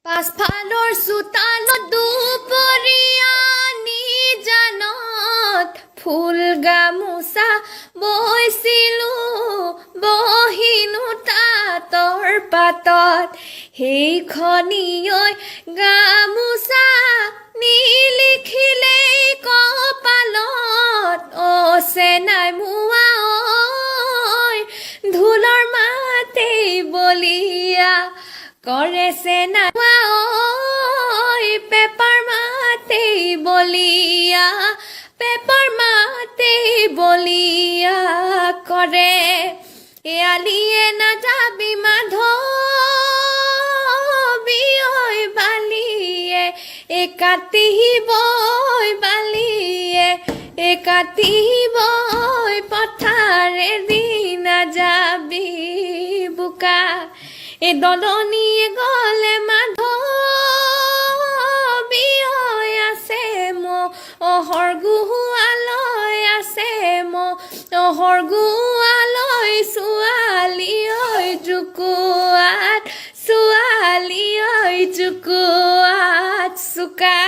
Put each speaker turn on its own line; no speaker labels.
পাছফালৰ চোতালত দুপৰীয়া নিজানত ফুল গামোচা বৈছিলো বহিনো তাঁতৰ পাতত সেইখনিয়ৈ গামোচা নিলিখিলেই কপালত চেনাই মোৱা ঐ ঢোলৰ মাতেই বলিয়া কৰে চেনাই পেপাৰ মাতেই বলিয়া পেপাৰ মাতেই বলিয়া কৰে এয়ালিয়ে নাযাবি মাধৱী ঐ বালিয়ে কাটিবই বালিয়ে কাটিবই পথাৰেদি নাযাবি বোকা দলনিয়ে গলে মাধৱী আছে মোহৰ গুহালৈ আছে মোহৰ গুহালৈ ছোৱালী জুকুৱাত ছোৱালী জুকুৱাত চোকা।